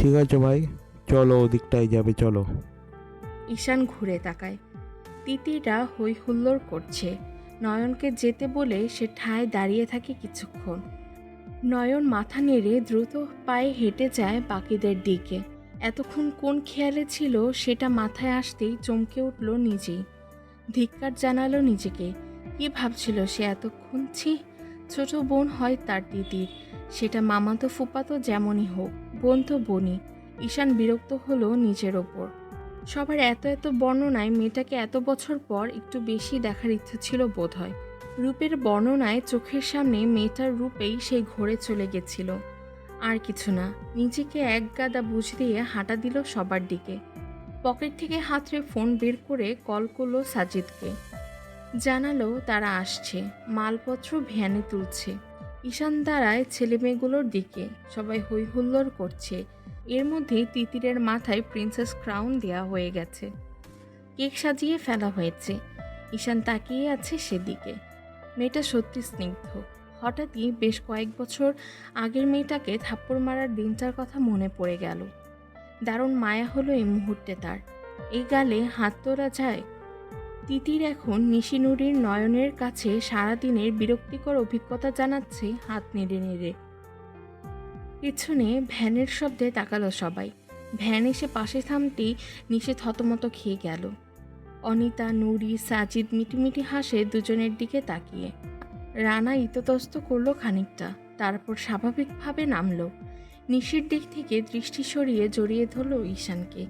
ঠিক আছে ভাই, চলো ওদিকটায় যাবে, চলো। ঈশান ঘুরে তাকায়। তিতিরা হই হুল্লোড় করছে। নয়নকে যেতে বলে সে ঠায় দাঁড়িয়ে থাকে কিছুক্ষণ। নয়ন মাথা নেড়ে দ্রুত পায়ে হেঁটে যায় বাকিদের দিকে। এতক্ষণ কোন খেয়ালে ছিল সেটা মাথায় আসতেই চমকে উঠল নিজেই। ধিক্কার জানালো নিজেকে। কি ভাবছিল সে এতক্ষণ? ছি, ছোট বোন হয় তার দিদির, সেটা মামাতো ফুপাতো যেমনই হোক, বোন তো বোনই। ঈশান বিরক্ত হলো নিজের ওপর। সবার এত এত বর্ণনায় মেয়েটাকে এত বছর পর একটু বেশি দেখার ইচ্ছে ছিল বোধহয়। রূপের বর্ণনায় চোখের সামনে মেয়েটার রূপেই সে ঘোরে চলে গেছিল, আর কিছু না। নিজেকে এক গাদা বুঝ দিয়ে হাঁটা দিল সবার দিকে। পকেট থেকে হাতড়ে ফোন বের করে কল করলো সাজিদকে। জানালো তারা আসছে, মালপত্র ভ্যানে তুলছে। ঈশান দাঁড়ায় ছেলেমেয়েগুলোর দিকে, সবাই হই হুল্লোড় করছে। এর মধ্যে তিতিরের মাথায় প্রিন্সেস ক্রাউন দেয়া হয়ে গেছে, কেক সাজিয়ে ফেলা হয়েছে। ঈশান তাকিয়ে আছে সেদিকে। মেয়েটা সত্যি স্নিগ্ধ। হঠাৎই বেশ কয়েক বছর আগের মেয়েটাকে থাপ্পড় মারার দিনটার কথা মনে পড়ে গেল। দারুণ মায়া হলো এই মুহূর্তে তার। এই গালে হাত তোলা যায়? তিতির এখন নিশিনুরির নয়নের কাছে সারাদিনের বিরক্তিকর অভিজ্ঞতা জানাচ্ছে হাত নেড়ে নেড়ে। পিছনে ভ্যানের শব্দে তাকালো সবাই। ভ্যান এসে পাশে থামতেই নিশে থতমত খেয়ে গেল। অনিতা, নুরি, সাজিদ মিটিমিটি হাসে দুজনের দিকে তাকিয়ে। রানা ইতস্তত করলো খানিকটা, তারপর স্বাভাবিকভাবে নামলো। নিশির দিক থেকে দৃষ্টি সরিয়ে জড়িয়ে ধরল ঈশানকে।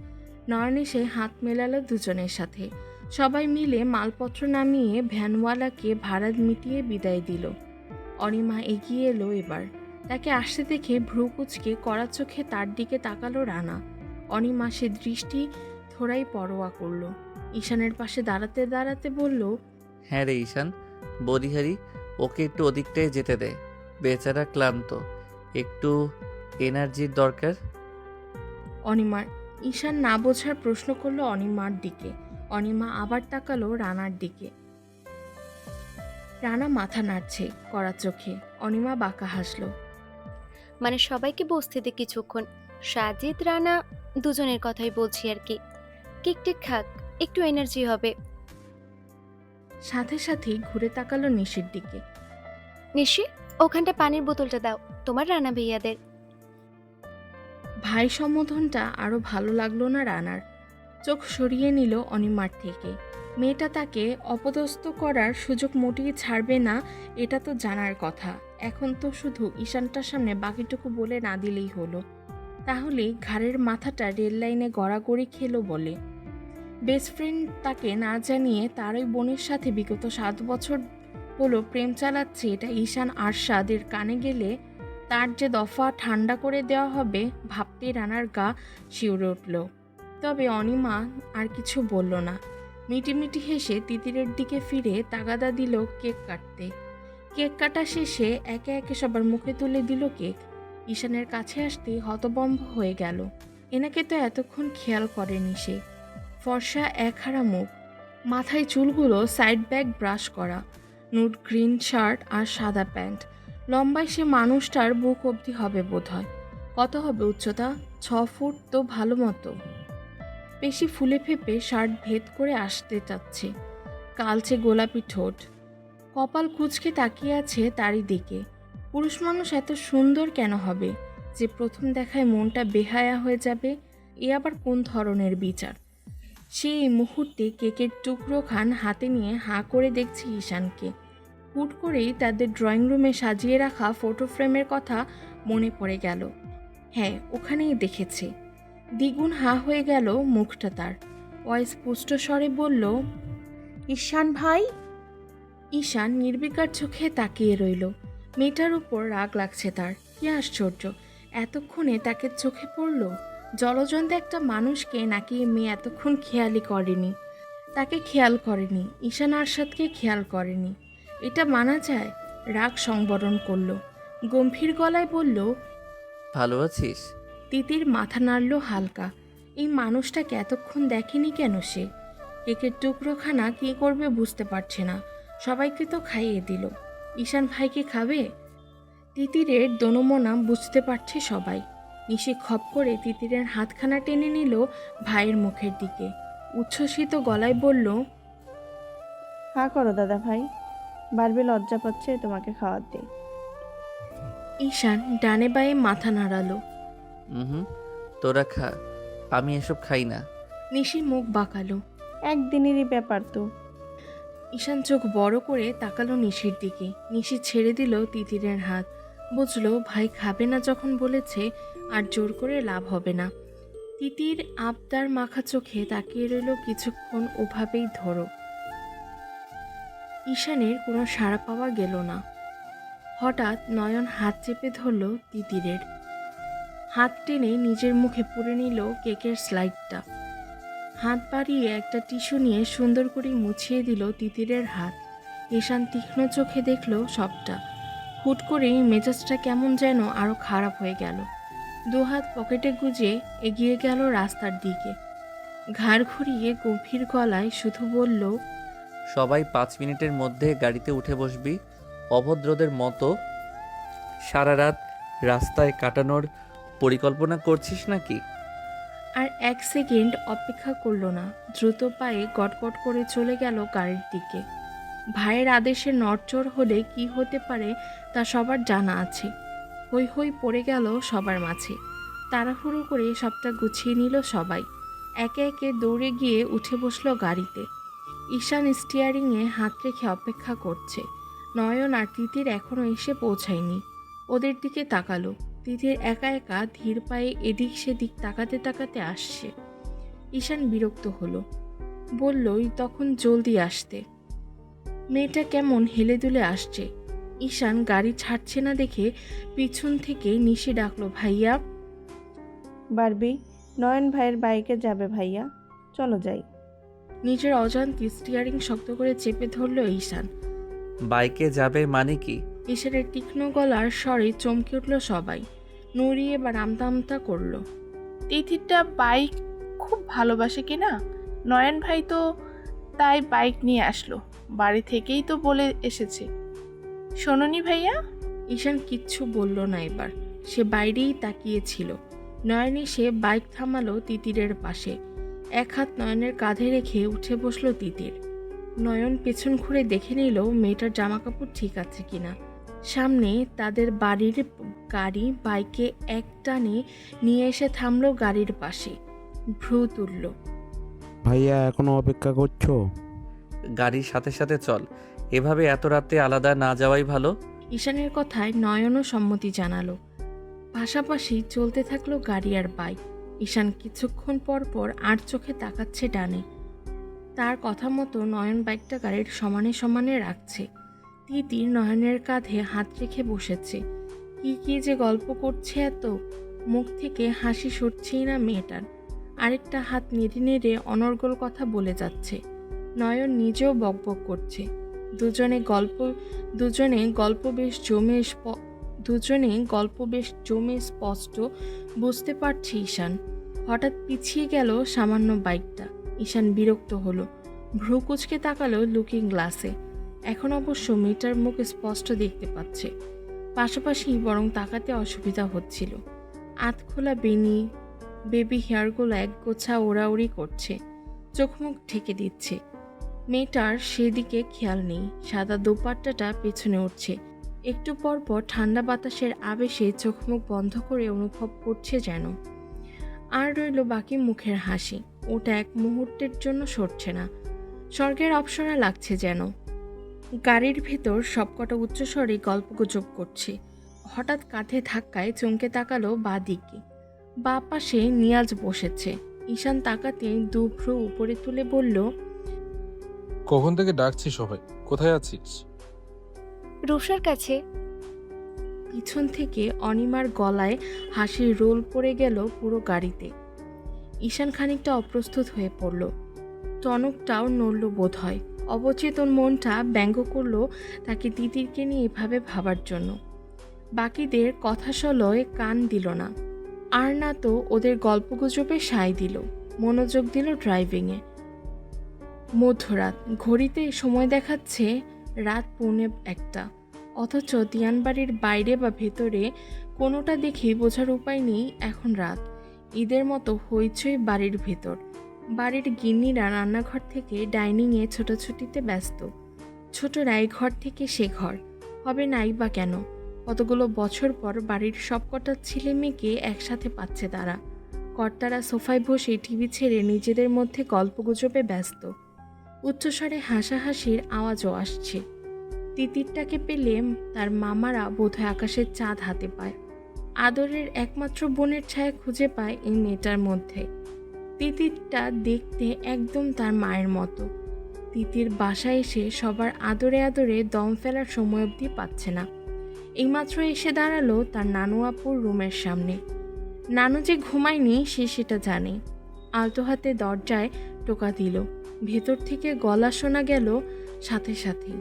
নয়ন এসে হাত মেলালো দুজনের সাথে। সবাই মিলে মালপত্র নামিয়ে ভ্যানওয়ালাকে ভাড়া মিটিয়ে বিদায় দিল। অনিমা এগিয়ে এলো এবার। তাকে আসতে দেখে ভ্রু কুঁচকে কড়া চোখে তার দিকে তাকালো রানা। অনিমা সে দৃষ্টি থোড়াই পরোয়া করলো। ঈশানের পাশে দাঁড়াতে দাঁড়াতে বলল, হ্যাঁ রে ঈশান, বদিহারি, ওকে একটু ওদিকটায় যেতে দে। বেচারা ক্লান্ত, একটু এনার্জির দরকার। অনিমার। ঈশান না বোঝার প্রশ্ন করলো অনিমার দিকে। অনিমা আবার তাকালো রানার দিকে। রানা মাথা নাড়ছে কড়া চোখে। অনিমা বাঁকা হাসলো। মানে সবাইকে বসতে দে কিছুক্ষণ। সাজিদ রানা দুজনের কথাই বলছি আর কি। কেক টেক খাক, একটু এনার্জি হবে। সাথে সাথেই ঘুরে তাকালো নিশির দিকে। নিশি, ওখানটা পানির বোতলটা দাও তোমার রানা ভাইয়াদের। ভাই সম্বোধনটা আরো ভালো লাগলো না রানার। চোখ সরিয়ে নিল অনিমার থেকে। মেয়েটা তাকে অপদস্থ করার সুযোগ মোটেই ছাড়বে না, এটা তো জানার কথা। এখন তো শুধু ঈশানটার সামনে বাকিটুকু বলে না দিলেই হলো। তাহলেই ঘাড়ের মাথাটা রেল লাইনে গড়াগড়ি খেলো বলে। বেস্ট ফ্রেন্ড তাকে না জানিয়ে তার ওই বোনের সাথে বিগত 7 বছর হলো প্রেম চালাচ্ছে, এটা ঈশান আরশাদের কানে গেলে তার যে দফা ঠান্ডা করে দেওয়া হবে ভাবতে রানার গা শিউরে উঠল। তবে অনিমা আর কিছু বলল না। মিটিমিটি হেসে তিতিরের দিকে ফিরে তাগাদা দিল কেক কাটতে। কেক কাটা শেষে একে একে সবার মুখে তুলে দিল কেক। ঈশানের কাছে আসতেই হতবম্ব হয়ে গেল। এনাকে তো এতক্ষণ খেয়াল করেনি সে। ফর্সা একহারা মুখ, মাথায় চুলগুলো সাইড ব্যাক ব্রাশ করা, নুড গ্রিন শার্ট আর সাদা প্যান্ট। লম্বায় সে মানুষটার বুক অবধি হবে বোধহয়। কত হবে উচ্চতা? 6 ফুট তো ভালো মতো। বেশি ফুলে ফেপে শার্ট ভেদ করে আসতে চাচ্ছে। কালচে গোলাপি ঠোঁট, কপাল কুঁচকে তাকিয়ে আছে তারই দিকে। পুরুষ মানুষ এত সুন্দর কেন হবে যে প্রথম দেখায় মনটা বেহায়া হয়ে যাবে? এ আবার কোন ধরনের বিচার? সে এই মুহূর্তে কেকের টুকরো খান হাতে নিয়ে হাঁ করে দেখছে ঈশানকে। হুট করেই তাদের ড্রয়িং রুমে সাজিয়ে রাখা ফটো ফ্রেমের কথা মনে পড়ে গেল। হ্যাঁ, ওখানেই দেখেছে। দ্বিগুণ হাঁ হয়ে গেল মুখটা তার। অস্পষ্ট স্বরে বলল, ঈশান ভাই। ঈশান নির্বিকার চোখে তাকিয়ে রইল। মেয়েটার উপর রাগ লাগছে তার। কি আশ্চর্য, এতক্ষণে তাকে চোখে পড়ল। জলজন্ত একটা মানুষকে নাকি মেয়ে এতক্ষণ খেয়ালই করেনি। তাকে খেয়াল করেনি, ঈশান আরশাদকে খেয়াল করেনি। এটা মানা যায়? রাগ সংবরণ করল, গম্ভীর গলায় বলল, ভালো আছিস? তিতির মাথা নাড়ল হালকা। এই মানুষটাকে এতক্ষণ দেখেনি কেন সে? কেকের টুকরোখানা কী করবে বুঝতে পারছে না। সবাইকে তো খাইয়ে দিল, ঈশান ভাইকে খাবে? তিতিরের দোনোমনা বুঝতে পারছে সবাই। নিশি খপ করে তিতিরের হাতখানা টেনে নিল ভাইয়ের মুখের দিকে। উচ্ছ্বসিত গলায় বলল, হা করো দাদা ভাই, বারবি লজ্জা পাচ্ছে তোমাকে খাওয়াতে। ঈশান ডানে বায়ে মাথা নাড়ালো। হুম, তোরা খা, আমি এসব খাই না। নিশি মুখ বাঁকালো। একদিনেরই ব্যাপার তো। ঈশান চোখ বড় করে তাকালো নিশির দিকে। নিশি ছেড়ে দিল তিতিরের হাত। বুঝলো ভাই খাবে না যখন বলেছে, আর জোর করে লাভ হবে না। তিতির আবদার মাখা চোখে তাকিয়ে রইল কিছুক্ষণ ওভাবেই ধরো। ঈশানের কোনো সাড়া পাওয়া গেল না। হঠাৎ নয়ন হাত চেপে ধরল তিতিরের। হাত টেনে নিজের মুখে পুরে নিল কেকের স্লাইডটা। হাত বাড়িয়ে একটা টিস্যু নিয়ে সুন্দর করে মুছিয়ে দিল তিতিরের হাত। ঈশান তীক্ষ্ণ চোখে দেখল সবটা। হুট করেই মেজাজটা কেমন যেন আরও খারাপ হয়ে গেল। দুহাত পকেটে গুজে এগিয়ে গেল রাস্তার দিকে। ঘাড় ঘুরিয়ে গভীর গলায় শুধু বলল, সবাই 5 মিনিটের মধ্যে গাড়িতে উঠে বসবি। অভদ্রদের মতো সারা রাত রাস্তায় কাটানোর পরিকল্পনা করছিস নাকি? আর 1 সেকেন্ড অপেক্ষা করল না। দ্রুত পায়ে গটগট করে চলে গেল গাড়ির দিকে। ভাইয়ের আদেশে নড়চড় হলে কি হতে পারে তা সবার জানা আছে। হই হই পড়ে গেল সবার মাঝে। তাড়াহুড়ো করে সবটা গুছিয়ে নিল সবাই। একে একে দৌড়ে গিয়ে উঠে বসলো গাড়িতে। ঈশান স্টিয়ারিংয়ে হাত রেখে অপেক্ষা করছে। নয়ন আর তিতির এখনও এসে পৌঁছায়নি। ওদের দিকে তাকালো। তিতির একা একা ধীর পায়ে এদিক সেদিক তাকাতে তাকাতে আসছে। ঈশান বিরক্ত হলো। বললই তখন জলদি আসতে। মেয়েটা কেমন হেলে দুলে আসছে। ঈশান গাড়ি ছাড়ছে না দেখে পিছন থেকে নিশি ডাকলো, ভাইয়া। বারবি, নয়ন ভাইয়ের বাইকে যাবে ভাইয়া, চলো যাই। নিজের অজান্তে স্টিয়ারিং শক্ত করে চেপে ধরলো ঈশান। বাইকে যাবে মানে কি? ঈশানের তীক্ষ্ণ গলার স্বরে চমকে উঠল সবাই। নুরি এবার আমতা আমতা করলো। তিথিরটা বাইক খুব ভালোবাসে কিনা, নয়ন ভাই তো তাই বাইক নিয়ে আসলো। বাড়ি থেকেই তো বলে এসেছে। শোনোনি ভাইয়া? ঈশান কিচ্ছু বলল না এবার। সে বাইরেই তাকিয়েছিল। নয়ন এসে বাইক থামালো তিতিরের পাশে। এক হাত নয়নের কাঁধে রেখে উঠে বসলো তিতির। নয়ন পেছন ঘুরে দেখে নিল মেয়েটার জামাকাপড় ঠিক আছে কিনা। সামনে তাদের বাড়ির গাড়ি বাইকে এক টানে নিয়ে এসে থামলো গাড়ির পাশে। ভ্রু তুলল। ভাইয়া এখনো অপেক্ষা করছো? গাড়ির সাথে সাথে চল, এভাবে এত রাতে আলাদা না যাওয়াই ভালো। ঈশানের কথায় নয়নও সম্মতি জানালো। পাশাপাশি চলতে থাকলো গাড়ি আর বাইক। ঈশান কিছুক্ষণ পর পর আর চোখে তাকাচ্ছে ডানে। তার কথা মতো নয়ন বাইকটা গাড়ির সমানে সমানে রাখছে। তিতির নয়নের কাঁধে হাত রেখে বসেছে। কি কি যে গল্প করছে এত! মুখ থেকে হাসি সরছেই না মেয়েটার। আরেকটা হাত নেড়ে নেড়ে অনর্গল কথা বলে যাচ্ছে। নয়ন নিজেও বকবক করছে। দুজনে গল্প বেশ জমে স্পষ্ট বুঝতে পারছে ঈশান। হঠাৎ পিছিয়ে গেল সামান্য বাইকটা। ঈশান বিরক্ত হলো। ভ্রু কুঁচকে তাকালো লুকিং গ্লাসে। এখন অবশ্য মেয়েটার মুখ স্পষ্ট দেখতে পাচ্ছে। পাশাপাশি বরং তাকাতে অসুবিধা হচ্ছিল। আধখোলা বেবি হেয়ারগুলো একগোছা ওড়াউড়ি করছে, চোখ মুখ ঢেকে দিচ্ছে। মেয়েটার সেদিকে খেয়াল নেই। সাদা দোপাট্টাটা পেছনে উঠছে। একটু পর পর ঠান্ডা বাতাসের আবেশে চোখ মুখ বন্ধ করে অনুভব করছে যেন। আর রইল বাকি মুখের হাসি। ওটা এক মুহূর্তের জন্য সরছে না। স্বর্গের অপসরা লাগছে যেন। গাড়ির ভেতর সবকটা উচ্চস্বরে গল্পগুজব করছে। হঠাৎ কাঁধে ধাক্কায় চমকে তাকালো বাঁ দিকে। বাঁ পাশে নিয়াজ বসেছে। ঈশান তাকাতে দুভ্রু উপরে তুলে বলল, কখন থেকে ডাকছি সবাই, কোথায় আছিস? রুষার কাছে। পিছন থেকে অনিমার গলায় হাসির রোল পড়ে গেল পুরো গাড়িতে। ঈশান খানিকটা অপ্রস্তুত হয়ে পড়ল। টনকটাও নড়ল বোধ হয়। অবচেতন মনটা ব্যঙ্গ করল তাকে তিতিরকে নিয়ে এভাবে ভাবার জন্য। বাকিদের কথাশলয় কান দিল না। আর না তো ওদের গল্পগুজবে সায় দিল। মনোযোগ দিল ড্রাইভিংয়ে। মধ্যরাত। ঘড়িতে সময় দেখাচ্ছে রাত 1:45। অথচ দিয়ানবাড়ির বাইরে বা ভেতরে কোনোটা দেখেই বোঝার উপায় নেই এখন রাত। ঈদের মতো হইচই বাড়ির ভেতর। বাড়ির গিন্নিরা রান্নাঘর থেকে ডাইনিংয়ে ছোটাছুটিতে ব্যস্ত। ছোটরা এই ঘর থেকে সে ঘর, হবে নাই বা কেন। কতগুলো বছর পর বাড়ির সবকটা ছেলে মেয়েকে একসাথে পাচ্ছে তারা। কর্তারা সোফায় বসে টিভি ছেড়ে নিজেদের মধ্যে গল্পগুজবে ব্যস্ত। উচ্চস্বরে হাসাহাসির আওয়াজও আসছে। তিতিরটাকে পেলে তার মামারা বোধহয় আকাশের চাঁদ হাতে পায়। আদরের একমাত্র বোনের ছায়া খুঁজে পায় এই মেয়েটার মধ্যে। তিতিরটা দেখতে একদম তার মায়ের মতো। তিতির বাসায় এসে সবার আদরে আদরে দম ফেলার সময় অবধি পাচ্ছে না। এইমাত্র এসে দাঁড়ালো তার নানু আপুর রুমের সামনে। নানু যে ঘুমায়নি সে সেটা জানে। আলতো হাতে দরজায় টোকা দিল। ভেতর থেকে গলা শোনা গেল সাথে সাথেই।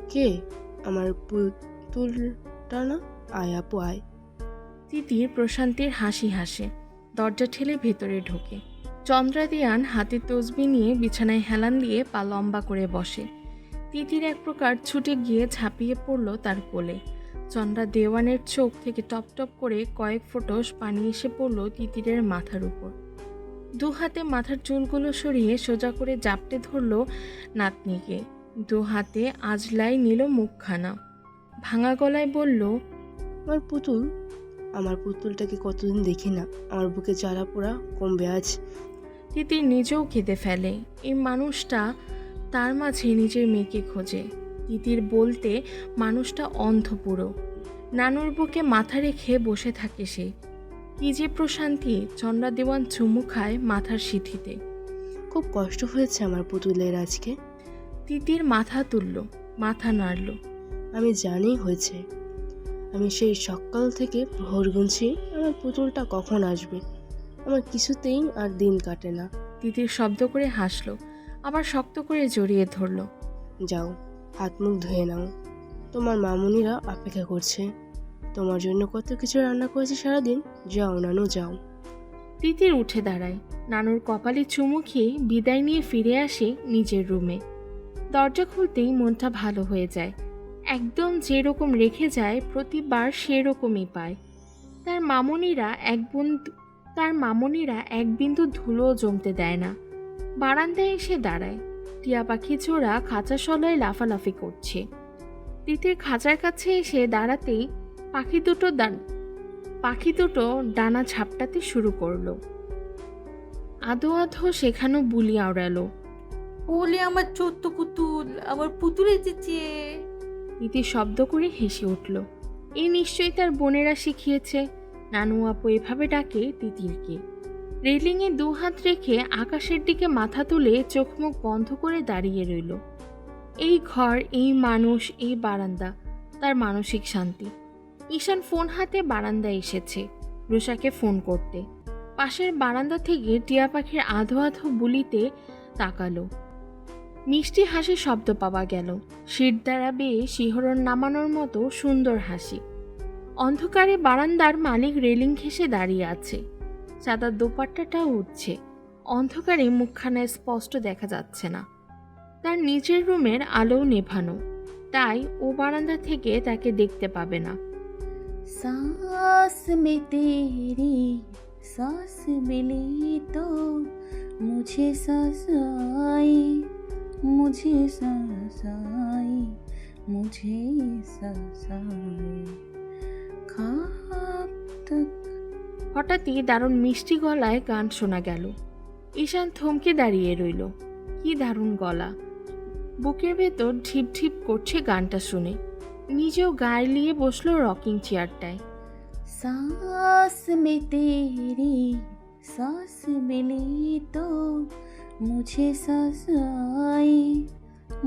কে? আমার পুতুলটা না? আয় আপু আয়। তিতির প্রশান্তির হাসি হাসে, দরজা ঠেলে ভেতরে ঢোকে। চন্দ্রাদিয়ান হাতে তসবি নিয়ে বিছানায় হেলান দিয়ে পা লম্বা করে বসে। তিতির এক প্রকার ছুটে গিয়ে ঝাঁপিয়ে পড়ল তার কোলে। চন্দ্রা দেওয়ানের চোখ থেকে টপ টপ করে কয়েক ফোঁটস পানি এসে পড়ল তিতিরের মাথার উপর। দু হাতে মাথার চুলগুলো সরিয়ে সোজা করে জাপটে ধরল নাতনিকে। দু হাতে আজলাই নিল মুখখানা। ভাঙা গলায় বলল, আমার পুতুলটাকে কতদিন দেখি না। আমার বুকে জ্বালা পোড়া কমবে আজ। তিতির নিজেও কেঁদে ফেলে। এই মানুষটা তার মাঝে নিজের মেয়েকে খোঁজে। তিতির বলতে মানুষটা অন্ধ পুরো। নানুর বুকে মাথা রেখে বসে থাকে সে। কি যে প্রশান্তি! চন্দ্রা দেওয়ান চুমু খায় মাথার সিঁথিতে। খুব কষ্ট হয়েছে আমার পুতুলের আজকে। তিতির মাথা তুলল, মাথা নাড়ল। আমি জানি হয়েছে। আমি সেই সকাল থেকে ভোর গুনছি আমার পুতুলটা কখন আসবে। আমার কিছুতেই আর দিন কাটে না। তিতির শব্দ করে হাসল, আবার শক্ত করে জড়িয়ে ধরল। যাও, হাত মুখ ধুয়ে নাও। তোমার মামুনিরা অপেক্ষা করছে। তোমার জন্য কত কিছু রান্না করেছে সারাদিন। যাও নানু যাও। তিতির উঠে দাঁড়ায়। নানুর কপালে চুমু খেয়ে বিদায় নিয়ে ফিরে আসে নিজের রুমে। দরজা খুলতেই মনটা ভালো হয়ে যায়। একদম যেরকম রেখে যায় প্রতিবার সেরকমই পায়। তার মামুনিরা এক বিন্দু ধুলোও জমতে দেয় না। বারান্দায় এসে দাঁড়ায়। টিয়া পাখি জোড়া খাঁচা সলায় লাফালাফি করছে। তিতির খাঁচার কাছে এসে দাঁড়াতেই পাখি দুটো ডানা ঝাপটাতে শুরু করলো। আধো আধো সেখানো বুলি আওড়ালো। ওলে আমার ছোট্ট পুতুল, আমার পুতুল এসেছে। তিতির শব্দ করে হেসে উঠল। এই নিশ্চয়ই তার বোনেরা শিখিয়েছে। নানু আপু এভাবে ডাকে তিতিরকে। রেলিংয়ে দু হাত রেখে আকাশের দিকে মাথা তুলে চোখ মুখ বন্ধ করে দাঁড়িয়ে রইল। এই ঘর, এই মানুষ, এই বারান্দা তার মানসিক শান্তি। ঈশান ফোন হাতে বারান্দায় এসেছে রুষাকে ফোন করতে। পাশের বারান্দা থেকে টিয়া পাখির আধো আধো বুলিতে তাকালো। মিষ্টি হাসির শব্দ পাওয়া গেল। শির দ্বারা বেয়ে শিহরণ নামানোর মতো সুন্দর হাসি। অন্ধকারে বারান্দার মালিক রেলিং ঘেঁষে দাঁড়িয়ে আছে। সাদার দোপাট্টাটাও উঠছে। অন্ধকারে মুখখানা স্পষ্ট দেখা যাচ্ছে না। তার নিজের রুমের আলো নেভানো, তাই ও বারান্দা থেকে তাকে দেখতে পাবে না। सांस में तेरी सांस मिली तो मुझे सांस आई, मुझे सांस आई, मुझे सांस आई, ख्वाब तक। হঠাৎই দারুণ মিষ্টি গলায় গান শোনা গেল। ঈশান থমকে দাঁড়িয়ে রইল। কি দারুণ গলা! বুকের ভেতর ঢিপ ঢিপ করছে গানটা শুনে। নিজেও গায়ে নিয়ে বসলো রকিং চেয়ারটায়। सांस में तेरी सांस मिली तो मुझे सांस आई,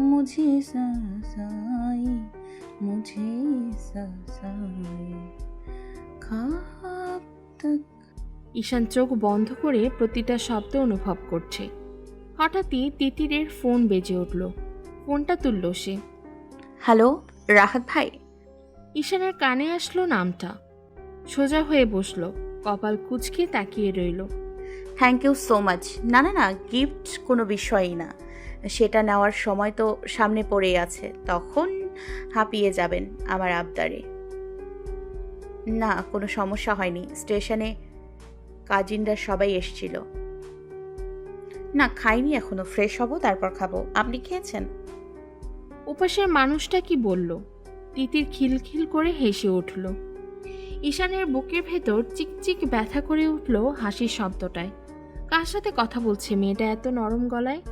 मुझे सांस आई, मुझे सांस आई, ख्वाब तक। ঈশান চোখ বন্ধ করে প্রতিটা শব্দ অনুভব করছে। হঠাৎই তিতিরের ফোন বেজে উঠল। ফোনটা তুলল সে। হ্যালো, রাহাত ভাই। ঈশানের কানে আসলো নামটা। সোজা হয়ে বসলো, কপাল কুঁচকে তাকিয়ে রইল। Thank you so much. না না না, গিফট কোনো বিষয়ই না। সেটা নেওয়ার সময় তো সামনে পড়েই আছে, তখন হাঁপিয়ে যাবেন আমার আবদারে। না, কোনো সমস্যা হয়নি। স্টেশনে কাজিনরা সবাই এসছিল। না, খাইনি এখনো, ফ্রেশ হব তারপর খাবো। আপনি খেয়েছেন? উপাসের মানুষটা কি বলল? তিতির খিলখিল করে হেসে উঠল। ঈশানের বুকের ভেতর চিকচিক ব্যথা করে উঠল হাসির শব্দটায়। কার সাথে কথা বলছে মেয়েটা এত নরম গলায়?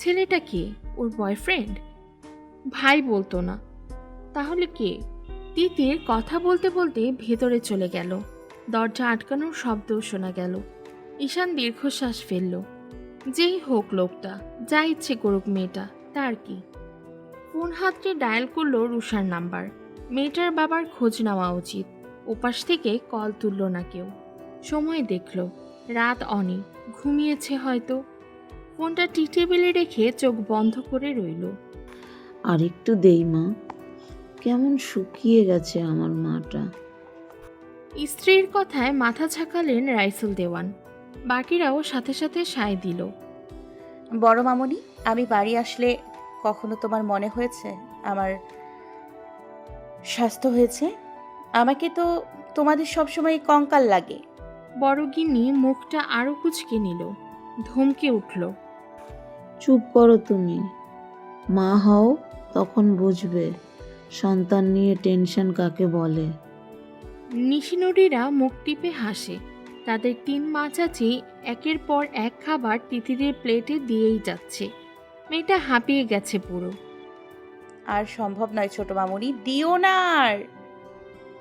ছেলেটা কে? ওর বয়ফ্রেন্ড? ভাই বলতো না, তাহলে কে? তিতির কথা বলতে বলতে ভেতরে চলে গেল। দরজা আটকানোর শব্দ শোনা গেল। ঈশান দীর্ঘশ্বাস ফেলল। যেই হোক লোকটা, যা ইচ্ছে করুক মেয়েটা, তার কি? ফোন হাতড়ে ডায়াল করলো রুষার নাম্বার। মেয়েটার বাবার খোঁজ নেওয়া উচিত। ওপাশ থেকে কল তুলল না কেউ। সময় দেখল রাত অনেক, ঘুমিয়েছে হয়তো। ফোনটা টি টেবিলে রেখে চোখ বন্ধ করে রইল। আর একটু দেই মা, কেমন শুকিয়ে গেছে আমার মাটা। স্ত্রীর কথায় মাথা ঝাঁকালেন রাইসুল দেওয়ান। বাকিরাও সাথে সাথে সায় দিল। বড় মামুনি, আমি বাড়ি আসলে কখনো তোমার মনে হয়েছে আমার স্বাস্থ্য হয়েছে? আমাকে তো তোমাদের সবসময় কঙ্কাল লাগে। বড় গিন্নি মুখটা আরো কুঁচকে নিল, ধমকে উঠল। চুপ করো তুমি, মা হও তখন বুঝবে সন্তান নিয়ে টেনশন কাকে বলে। নিশিনুরিরা মুখ টিপে হাসে। তাদের 3 মা চাচি একের পর এক খাবার তিতিরের প্লেটে দিয়েই যাচ্ছে। মেয়েটা হাঁপিয়ে গেছে পুরো। আর সম্ভব নয় ছোট মামুনি, দিও না আর।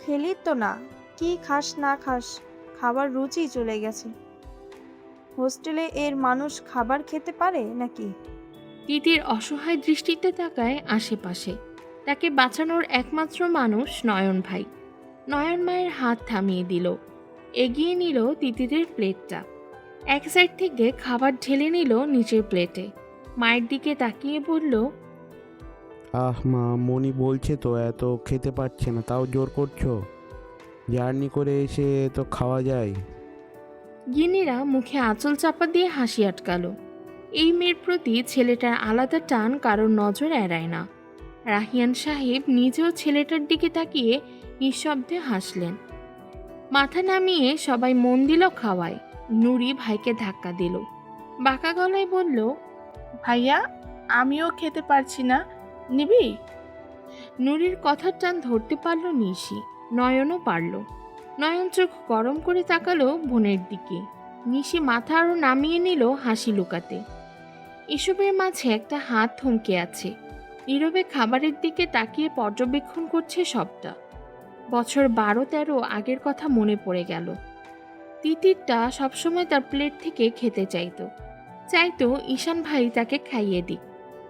খেলি তো না, কি খাস না খাস, খাবার রুচি চলে গেছে। হোস্টেলে এর মানুষ খাবার খেতে পারে নাকি? তিতির অসহায় দৃষ্টিতে তাকায় আশেপাশে। তাকে বাঁচানোর একমাত্র মানুষ নয়ন ভাই। নয়ন মায়ের হাত থামিয়ে দিল, এগিয়ে নিল তিতিরের প্লেটটা। এক সাইড থেকে খাবার ঢেলে নিল নিচের প্লেটে। মায়ের দিকে তাকিয়ে বলল, আহ মা, মনি বলছে তো এত খেতে পারছে না, তাও জোর করছো? জার্নি করে এসে তো খাওয়া যায়। গিন্নিরা মুখে আঁচল চাপা দিয়ে হাসি আটকালো। এই মেয়ের প্রতি ছেলেটার আলাদা টান কারোর নজর এড়ায় না। রাহিয়ান সাহেব নিজেও ছেলেটার দিকে তাকিয়ে নিঃশব্দে হাসলেন। মাথা নামিয়ে সবাই মন দিল খাওয়ায়। নুরি ভাইকে ধাক্কা দিল, বাঁকা গলায় বলল, ভাইয়া, আমিও খেতে পারছি না, নিবি? নুরির কথার টান ধরতে পারল নিশি, নয়নও পারল। নয়ন চোখ গরম করে তাকালো বোনের দিকে। নিশি মাথা আরও নামিয়ে নিল হাসি লুকাতে। এসবের মাঝে একটা হাত থমকে আছে, নীরবে খাবারের দিকে তাকিয়ে পর্যবেক্ষণ করছে সবটা। বছর 12-13 আগের কথা মনে পড়ে গেল। তিতিরটা সবসময় তার প্লেট থেকে খেতে চাইতো ঈশান ভাই তাকে খাইয়ে দিক।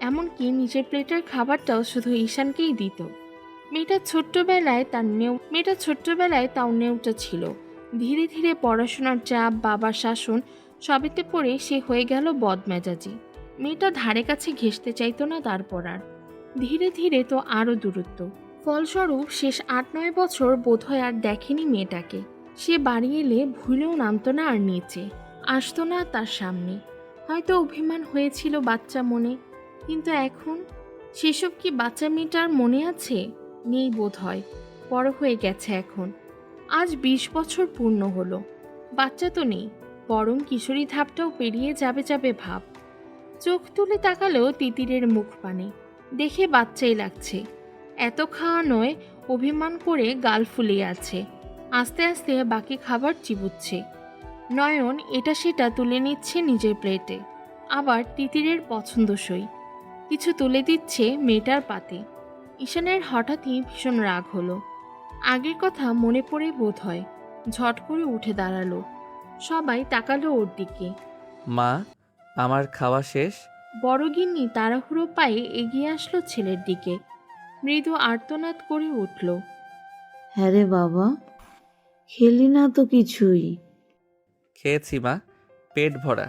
এমনকি নিজের প্লেটের খাবারটাও শুধু ঈশানকেই দিত। মেয়েটা ছোট্টবেলায় তাও নেউটা ছিল। ধীরে ধীরে পড়াশোনার চাপ, বাবার শাসন সবেতে পড়ে সে হয়ে গেল বদমেজাজি। মেয়েটা ধারে কাছে ঘেঁষতে চাইতো না তারপর আর। ধীরে ধীরে তো আরও দূরত্ব। ফলস্বরূপ শেষ 8-9 বছর বোধহয় আর দেখেনি মেয়েটাকে। সে বাড়ি এলে ভুলেও নামতো না আর নিচে, আসতো না তার সামনে। হয়তো অভিমান হয়েছিল বাচ্চা মনে, কিন্তু এখন সেসব কি বাচ্চা মেয়েটার মনে আছে? নেই বোধ হয়, বড় হয়ে গেছে এখন। আজ 20 বছর পূর্ণ হলো। বাচ্চা তো নেই, বরং কিশোরী ধাপটাও পেরিয়ে যাবে ভাব। চোখ তুলে তাকালেও তিতিরের মুখ পানে, দেখে বাচ্চাই লাগছে। এত খাওয়ানোয় অভিমান করে গাল ফুলিয়ে আছে। আস্তে আস্তে বাকি খাবার চিবুচ্ছে। নয়ন এটা সেটা তুলে নিচ্ছে নিজের প্লেটে, আবার তিতিরের পছন্দসই কিছু তুলে দিচ্ছে মেয়েটার পাতে। ঈশানের হঠাৎই ভীষণ রাগ হলো। আগের কথা মনে পড়ে বোধ হয় ঝট করে উঠে দাঁড়ালো। সবাই তাকালো ওর দিকে। মা, আমার খাওয়া শেষ। বড় গিন্নি তাড়াহুড়ো পায়ে এগিয়ে আসলো ছেলের দিকে। মৃদু আর্তনাদ করে উঠল, হ্যাঁ রে বাবা, খেলি না তো কিছুই। খেয়েছি মা, পেট ভরা।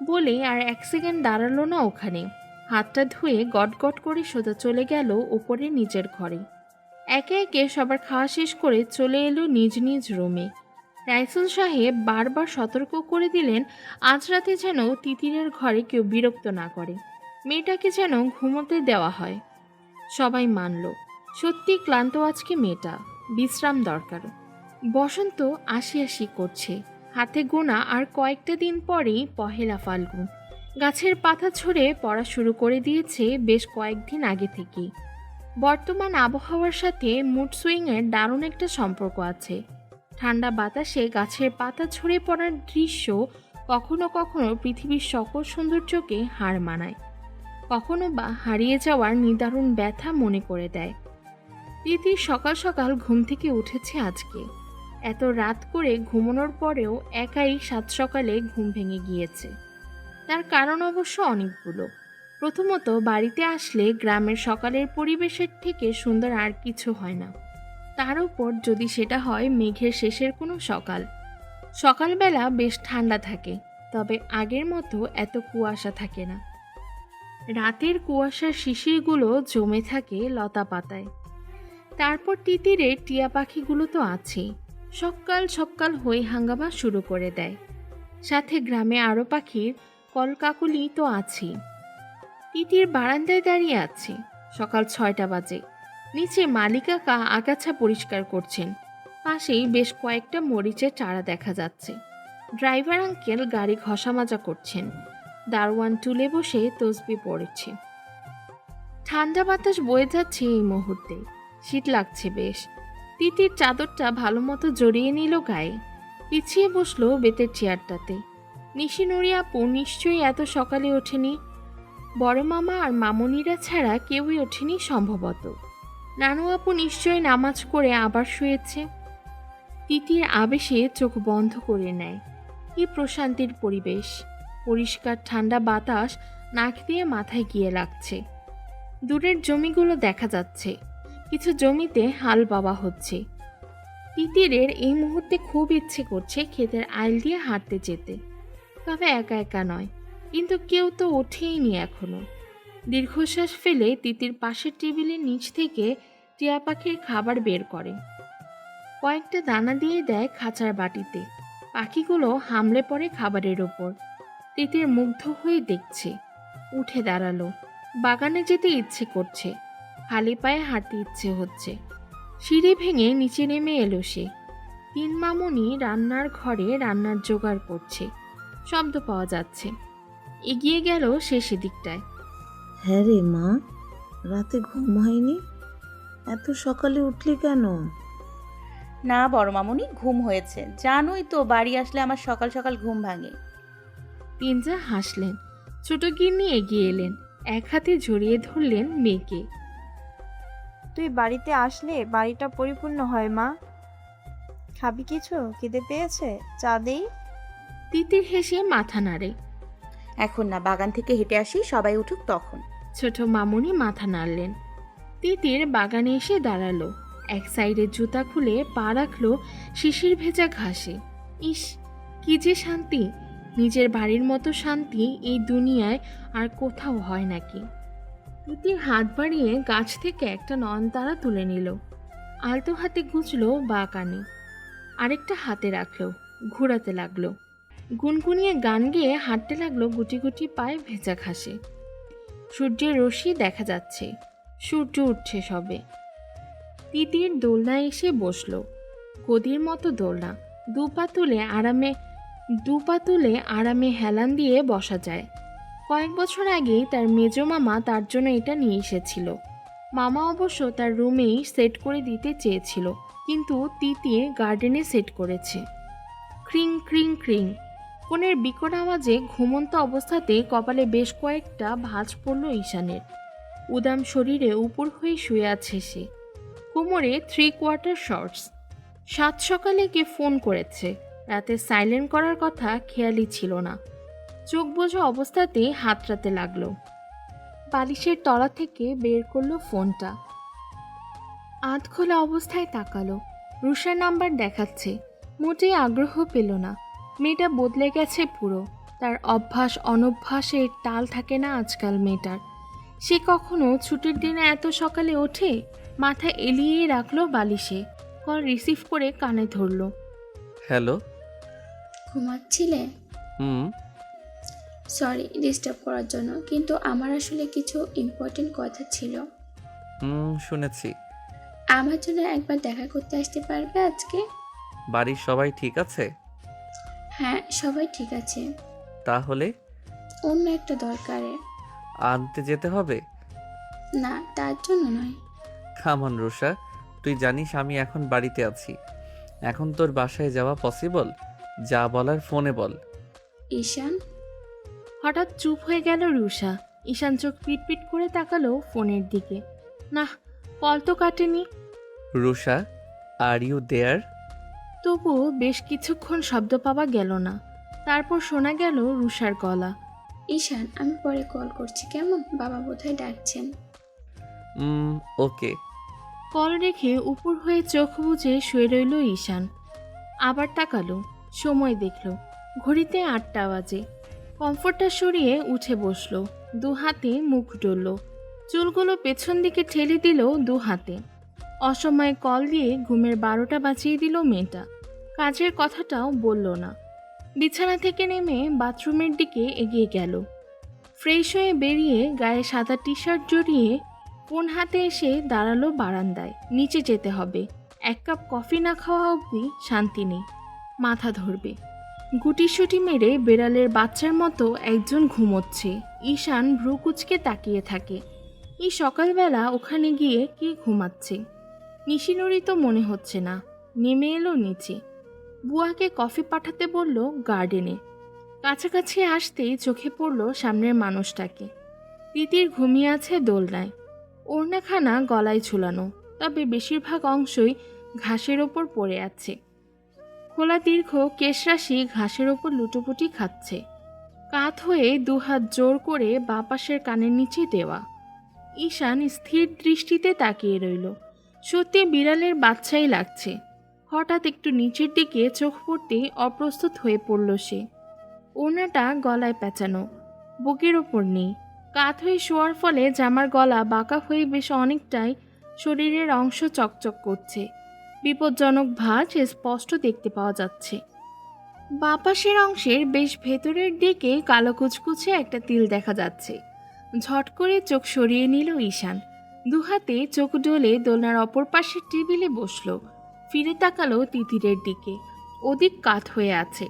বলে আর 1 সেকেন্ড দাঁড়ালো না ওখানে। হাতটা ধুয়ে গটগট করে সোজা চলে গেল ওপরে নিজের ঘরে। একে একে সবার খাওয়া শেষ করে চলে এলো নিজ নিজ রুমে। রাইসুল সাহেব বারবার সতর্ক করে দিলেন আজ রাতে যেন তিতিরের ঘরে কেউ বিরক্ত না করে, মেয়েটাকে যেন ঘুমোতে দেওয়া হয়। সবাই মানল, সত্যি ক্লান্ত আজকে মেয়েটা, বিশ্রাম দরকার। বসন্ত আসি আসি করছে, হাতে গোনা আর কয়েকটা দিন পরেই পহেলা ফাল্গুন। গাছের পাতা ঝরে পড়া শুরু করে দিয়েছে বেশ কয়েকদিন আগে থেকেই। বর্তমান আবহাওয়ার সাথে মুড সুইংয়ের দারুণ একটা সম্পর্ক আছে। ঠান্ডা বাতাসে গাছের পাতা ঝরে পড়ার দৃশ্য কখনো কখনো পৃথিবীর সকল সৌন্দর্যকে হার মানায়, কখনো বা হারিয়ে যাওয়ার নিদারুণ ব্যথা মনে করে দেয়। তিতির সকাল সকাল ঘুম থেকে উঠেছে আজকে। এত রাত করে ঘুমানোর পরেও একাই সাত সকালে ঘুম ভেঙে গিয়েছে। তার কারণ অবশ্য অনেকগুলো। প্রথমত, বাড়িতে আসলে গ্রামের সকালের পরিবেশের থেকে সুন্দর আর কিছু হয় না। তার উপর যদি সেটা হয় মেঘের শেষের কোনো সকাল। সকালবেলা বেশ ঠান্ডা থাকে, তবে আগের মতো এত কুয়াশা থাকে না। রাতের কুয়াশার শিশিরগুলো জমে থাকে লতা পাতায়। তারপর তিতিরের টিয়া পাখিগুলো তো আছেই, সকাল সকাল হই হাঙ্গামা শুরু করে দেয়। সাথে গ্রামে আরও পাখির কলকাকলি তো আছেই। তিতির বারান্দায় দাঁড়িয়ে আছে। সকাল 6টা বাজে। নিচে মালিকাকা আগাছা পরিষ্কার করছেন। পাশেই বেশ কয়েকটা মরিচের চারা দেখা যাচ্ছে। ড্রাইভার আঙ্কেল গাড়ি ঘষা মাজা করছেন। দারোয়ান টুলে বসে তসবি পড়েছে। ঠান্ডা বাতাস বয়ে যাচ্ছে এই মুহূর্তে। শীত লাগছে বেশ। তিতির চাদরটা ভালো মতো জড়িয়ে নিল গায়ে। পিছিয়ে বসলো বেতের চেয়ারটাতে। নিশিনুরি আপু নিশ্চয়ই এত সকালে ওঠেনি। বড় মামা আর মামনিরা ছাড়া কেউই ওঠেনি সম্ভবত। নানু আপু নিশ্চয়ই নামাজ করে আবার শুয়েছে। তিতির আবেশে চোখ বন্ধ করে নেয়। কি প্রশান্তির পরিবেশ! পরিষ্কার ঠান্ডা বাতাস নাক দিয়ে মাথায় গিয়ে লাগছে। দূরের জমিগুলো দেখা যাচ্ছে। কিছু জমিতে হাল বাওয়া হচ্ছে। তিতিরের এই মুহূর্তে খুব ইচ্ছে করছে ক্ষেতের আইল দিয়ে হাঁটতে যেতে, তবে একা একা নয়। কিন্তু কেউ তো ওঠেইনি এখনো। দীর্ঘশ্বাস ফেলে তিতির পাশের টেবিলের নিচ থেকে টিয়া পাখির খাবার বের করে। কয়েকটা দানা দিয়ে দেয় খাঁচার বাটিতে। পাখিগুলো হামলে পড়ে খাবারের ওপর। তিতির মুগ্ধ হয়ে দেখছে। উঠে দাঁড়ালো। বাগানে যেতে ইচ্ছে করছে, খালি পায়ে হাঁটতে ইচ্ছে হচ্ছে। সিঁড়ি ভেঙে নিচে নেমে এলো সে। 3 মামুনি রান্নার ঘরে রান্নার জোগাড় করছে, শব্দ পাওয়া যাচ্ছে। এগিয়ে গেল সে সেদিকটায়। হ্যাঁ রে মা, রাতে ঘুম হয়নি? এত সকালে উঠলি কেন? না বড় মামুনি, ঘুম হয়েছে। জানোই তো বাড়ি আসলে আমার সকাল সকাল ঘুম ভাঙে। তিনজা হাসলেন। ছোট গিন্নি এগিয়ে এলেন, এক হাতে জড়িয়ে ধরলেন মেয়েকে। তুই বাড়িতে আসলে বাড়িটা পরিপূর্ণ হয় মা। খাবি কিছু? খিদে পেয়েছে? চা দেই? তিতির হেসে মাথা নাড়ে। এখন না, বাগান থেকে হেঁটে আসি, সবাই উঠুক তখন। ছোট মামুনি মাথা নাড়লেন। তিতির বাগানে এসে দাঁড়ালো। এক সাইডে জুতা খুলে পা রাখলো শিশির ভেজা ঘাসে। ইস, কি যে শান্তি! নিজের বাড়ির মতো শান্তি এই দুনিয়ায় আর কোথাও হয় নাকি। তিতির হাত বাড়িয়ে গাছ থেকে একটা নয়নতারা তুলে নিল। আলতো হাতে গুছলো বা কানে, আরেকটা হাতে রাখলো, ঘোরাতে লাগলো। গুনগুনিয়ে গান গেয়ে হাঁটতে লাগলো গুটি গুটি পায়ে ভেজা ঘাসে। সূর্যের রশ্মি দেখা যাচ্ছে, সূর্য উঠছে সবে। তিতির দোলনায় এসে বসলো। গদির মতো দোলনা, দুপা তুলে আরামে হেলান দিয়ে বসা যায়। কয়েক বছর আগেই তার মেজ মামা তার জন্য এটা নিয়ে এসেছিল। মামা অবশ্য তার রুমেই সেট করে দিতে চেয়েছিল, কিন্তু তিতির গার্ডেনে সেট করেছে। ক্রিং ক্রিং ক্রিং কোণের বিকট আওয়াজে ঘুমন্ত অবস্থাতে কপালে বেশ কয়েকটা ভাঁজ পড়ল ঈশানের। উদাম শরীরে উপর হয়ে শুয়ে আছে সে। কোমরে 3/4 শর্টস। 7 সকালে কে ফোন করেছে, রাতে সাইলেন্ট করার কথা খেয়ালই ছিল না। চোখ বোঝা অবস্থাতে হাতড়াতে লাগলো। বালিশের তলা থেকে বের করলো ফোনটা। আধ খোলা অবস্থায় তাকালো। রুষার নাম্বার দেখাচ্ছে। মোটেই আগ্রহ পেল না। মেয়েটা বদলে গেছে পুরো। তার অভ্যাস অনভ্যাসের তাল থাকে না আজকাল মেয়েটার। সে কখনো ছুটির দিনে এত সকালে ওঠে? মাথা এলিয়ে রাখলো বালিশে। কল রিসিভ করে কানে ধরলো। হ্যালো। ঘুমাচ্ছিলে? হুম। সরি ডিস্টার্ব করার জন্য, কিন্তু আমার আসলে কিছু ইম্পর্টেন্ট কথা ছিল। শুনেছি। আমার জন্য একবার দেখা করতে আসতে পারবে আজকে? বাড়ির সবাই ঠিক আছে? হ্যাঁ, সবাই ঠিক আছে। তাহলে অন্য একটা দরকারে। আনতে যেতে হবে? না, তার জন্য নয়। কামন রুষা, তুই জানিস আমি এখন বাড়িতে আছি। এখন তোর বাসায় যাওয়া পসিবল? যা বলার ফোনে বল। ঈশান, হঠাৎ চুপ হয়ে গেল রুষা। ঈশান চোখ পিটপিট করে তাকালো ফোনের দিকে। না, কল তো কাটেনি। Rusha, are you there? তবুও বেশ কিছুক্ষণ শব্দ পাওয়া গেল না। তারপর শোনা গেল রুষার গলা। ঈশান, আমি পরে কল করছি কেমন? বাবা বোধহয় ডাকছেন। ওকে। কল রেখে উপর হয়ে চোখ বুজে শুয়ে রইল ঈশান। আবার তাকালো, সময় দেখল, ঘড়িতে 8টা বাজে। কমফোর্টটা সরিয়ে উঠে বসলো, দু হাতে মুখ ডলল, চুলগুলো পেছন দিকে ঠেলে দিল দু হাতে। অসময়ে কল দিয়ে ঘুমের 12টা বাজিয়ে দিল মেয়েটা। কাজের কথাটাও বলল না। বিছানা থেকে নেমে বাথরুমের দিকে এগিয়ে গেল। ফ্রেশ হয়ে বেরিয়ে গায়ে সাদা টি শার্ট জড়িয়ে ফোন হাতে এসে দাঁড়ালো বারান্দায়। নিচে যেতে হবে, 1 কাপ কফি না খাওয়া অবধি শান্তি নেই, মাথা ধরবে। গুটিসুটি মেরে বেড়ালের বাচ্চার মতো একজন ঘুমোচ্ছে। ঈশান ভ্রু কুচকে তাকিয়ে থাকে। এই সকালবেলা ওখানে গিয়ে কে ঘুমাচ্ছে? নিশিনুরি তো মনে হচ্ছে না। নেমে এলো নিচে। বুয়াকে কফি পাঠাতে বলল গার্ডেনে। কাছাকাছি আসতেই চোখে পড়ল সামনের মানুষটাকে। তিতির ঘুমিয়ে আছে দোলনায়, ওড়নাখানা গলায় ঝুলানো, তবে বেশিরভাগ অংশই ঘাসের ওপর পড়ে আছে। খোলা দীর্ঘ কেশরাশি ঘাসের ওপর লুটোপুটি খাচ্ছে। কাত হয়ে 2 হাত জোর করে বাঁ পাশের কানের নিচে দেওয়া। ঈশান স্থির দৃষ্টিতে তাকিয়ে রইল। সত্যি বিড়ালের বাচ্চাই লাগছে। হঠাৎ একটু নিচের দিকে চোখ পড়তেই অপ্রস্তুত হয়ে পড়ল সে। ওড়নাটা গলায় পেঁচানো, বুকের ওপর নেই। কাত হয়ে শোয়ার ফলে জামার গলা বাঁকা হয়ে বেশ অনেকটাই শরীরের অংশ চকচক করছে। বিপজ্জনক ভাঁজ স্পষ্ট দেখতে পাওয়া যাচ্ছে। বাঁ পাশের অংশের বেশ ভেতরের দিকে কালো কুচকুচে একটা তিল দেখা যাচ্ছে। ঝট করে চোখ সরিয়ে নিল ঈশান। 2 হাতে চোখ ডলে দোলনার অপর পাশের টেবিলে বসলো। ফিরে তাকালো তিতিরের দিকে, ওদিক কাত হয়ে আছে।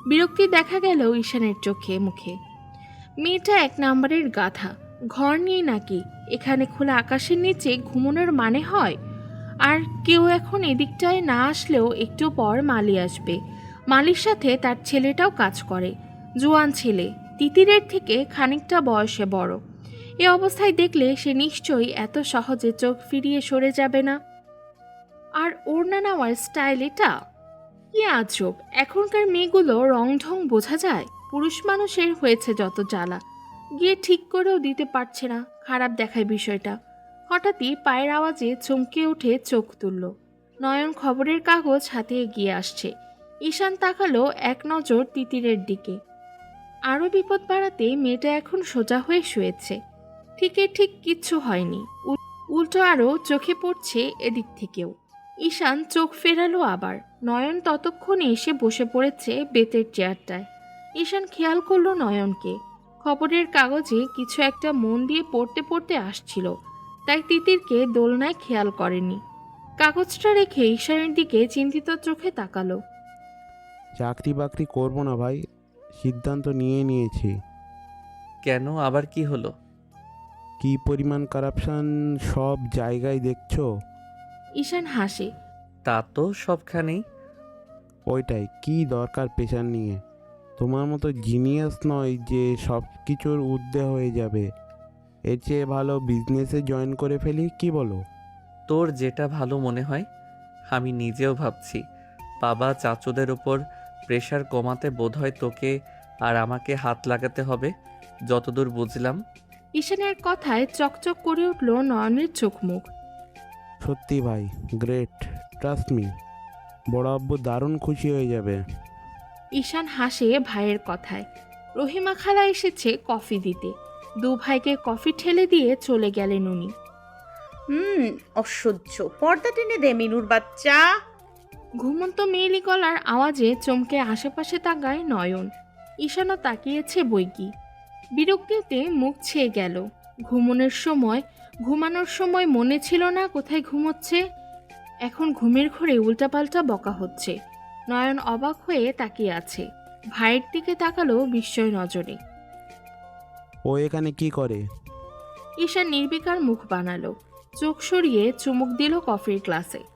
বিরক্তি দেখা গেল ঈশানের চোখে মুখে। মেয়েটা 1 নাম্বারের গাধা। ঘর নিয়ে নাকি এখানে খোলা আকাশের নিচে ঘুমানোর মানে হয়? আর কেউ এখন এদিকটায় না আসলেও একটু পর মালি আসবে। মালির সাথে তার ছেলেটাও কাজ করে, জোয়ান ছেলে, তিতিরের থেকে খানিকটা বয়সে বড়। এ অবস্থায় দেখলে সে নিশ্চয়ই এত সহজে চোখ ফিরিয়ে সরে যাবে না। আর ওড়না নেওয়ার স্টাইল এটা কি আজব! এখনকার মেয়েগুলো রং ঢং বোঝা যায়। পুরুষ মানুষের হয়েছে যত জ্বালা, গিয়ে ঠিক করেও দিতে পারছে না। খারাপ দেখায় বিষয়টা। হঠাৎই পায়ের আওয়াজে চমকে উঠে চোখ তুলল। নয়ন খবরের কাগজ হাতে এগিয়ে আসছে। ঈশান তাকালো এক নজর তিতিরের দিকে। আরও বিপদ বাড়াতে মেয়েটা এখন সোজা হয়ে শুয়েছে। ঠিক কিচ্ছু হয়নি, উল্টো আরও চোখে পড়ছে এদিক থেকেও। ঈশান চোখ ফেরালো আবার। নয়ন ততক্ষণে এসে বসে পড়েছে বেতের চেয়ারটায়। ঈশান খেয়াল করলো নয়নকে। খবরের কাগজে কিছু একটা মন দিয়ে পড়তে পড়তে আসছিল, তাই তিতিরকে দোলনায় খেয়াল করেনি। কাগজটা রেখে ঈশানের দিকে চিন্তিত চোখে তাকালো। চাকরি বাকরি করবো না ভাই, সিদ্ধান্ত নিয়েছি। কেন, আবার কি হলো? কি পরিমাণ কারাপশন সব জায়গায় দেখছো। ঈশান হাসে। তা তো সবখানেই। ওইটাই, কি দরকার পেশার নিয়ে? তোমার মতো জিনিয়াস নয় যে সব কিছুর ঊর্ধ্বে হয়ে যাবে। এর চেয়ে ভালো বিজনেসে জয়েন করে ফেলি, কি বলো? তোর যেটা ভালো মনে হয়। আমি নিজেও ভাবছি বাবা চাচুদের ওপর প্রেশার কমাতে বোধহয় তোকে আর আমাকে হাত লাগাতে হবে, যতদূর বুঝলাম। ঈশানের কথায় চকচক করে উঠল নয়নের চোখ মুখ। সত্যি ভাই, গ্রেট, ট্রাস্ট মি। বড় আব্বু দারুণ খুশি হয়ে যাবে। ঈশান হাসে ভাইয়ের কথায়। রহিমা খালা এসেছে কফি দিতে। 2 ভাইকে কফি ঠেলে দিয়ে চলে গেলেন উনি। অসহ্য, পর্দা টেনে দে মিনুর বাচ্চা। ঘুমন্ত মেয়েলি গলার আওয়াজে চমকে আশেপাশে তাকায় নয়ন। ঈশানও তাকিয়েছে বইকি। বিরক্তিতে মুখ ছেয়ে গেল। ঘুমানোর সময় মনে ছিল না কোথায় ঘুমোচ্ছে। এখন ঘুমের ঘোরে উল্টাপাল্টা বকা হচ্ছে। নয়ন অবাক হয়ে তাকিয়ে আছে। ভাইয়ের দিকে তাকালো বিস্ময় নজরে। ও এখানে কি করে? ঈশান নির্বিকার মুখ বানালো, চোখ সরিয়ে চুমুক দিল কফির গ্লাসে।